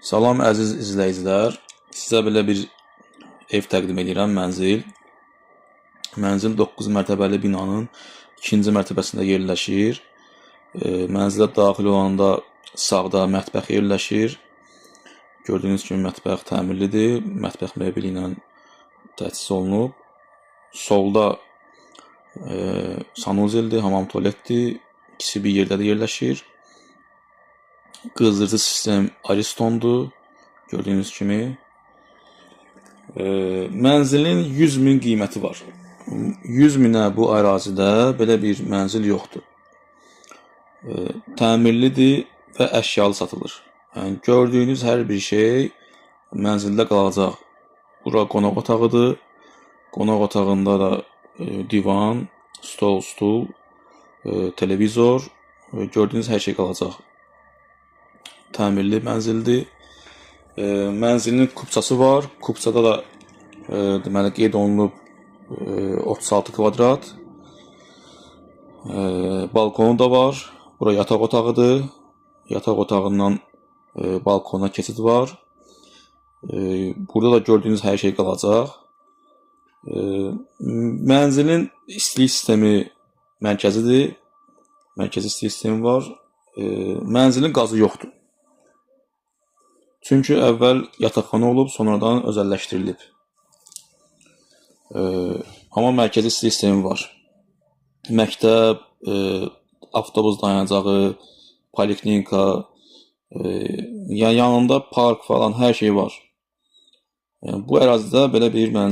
Salam əziz izləyicilər. Sizə belə bir ev təqdim edirəm, mənzil. Mənzil 9 mərtəbəli binanın 2-ci mərtəbəsində yerləşir. Mənzilə daxil olanda sağda mətbəx yerləşir. Gördüyünüz kimi mətbəx təmirlidir. Mətbəx mebeli ilə təchiz olunub. Solda sanuzeldir, hamam tualetdir. İkisi bir yerdə də yerləşir. Qızdırıcı sistem Aristondur. Gördüyünüz kimi. Mənzilin 100.000 qiyməti var. 100.000-ə bu ərazidə belə bir mənzil yoxdur. Təmirlidir və əşyalı satılır. Yəni, gördüyünüz hər bir şey mənzildə qalacaq. Bura qonaq otağıdır. Qonaq otağında da divan, stol, stul, televizor, gördüyünüz hər şey qalacaq. Təmirli mənzildir. Mənzilin kupçası var. Kupçada da deməli qeyd olunub 36 kvadrat. Balkonu da var. Bura yataq otağıdır. Yataq otağından balkona keçid var. Burada da gördüyünüz hər şey qalacaq. Mənzilin istilik sistemi mərkəzidir. Mərkəzi istilik sistemi var. Mənzilin qazı yoxdur. Çünki əvvəl yataqxana olub, sonradan özəlləşdirilib. Amma mərkəzi istilik sistemi var. Məktəb, avtobus dayanacağı, poliklinika, yanında park falan hər şey var. Bu ərazidə belə bir mənzil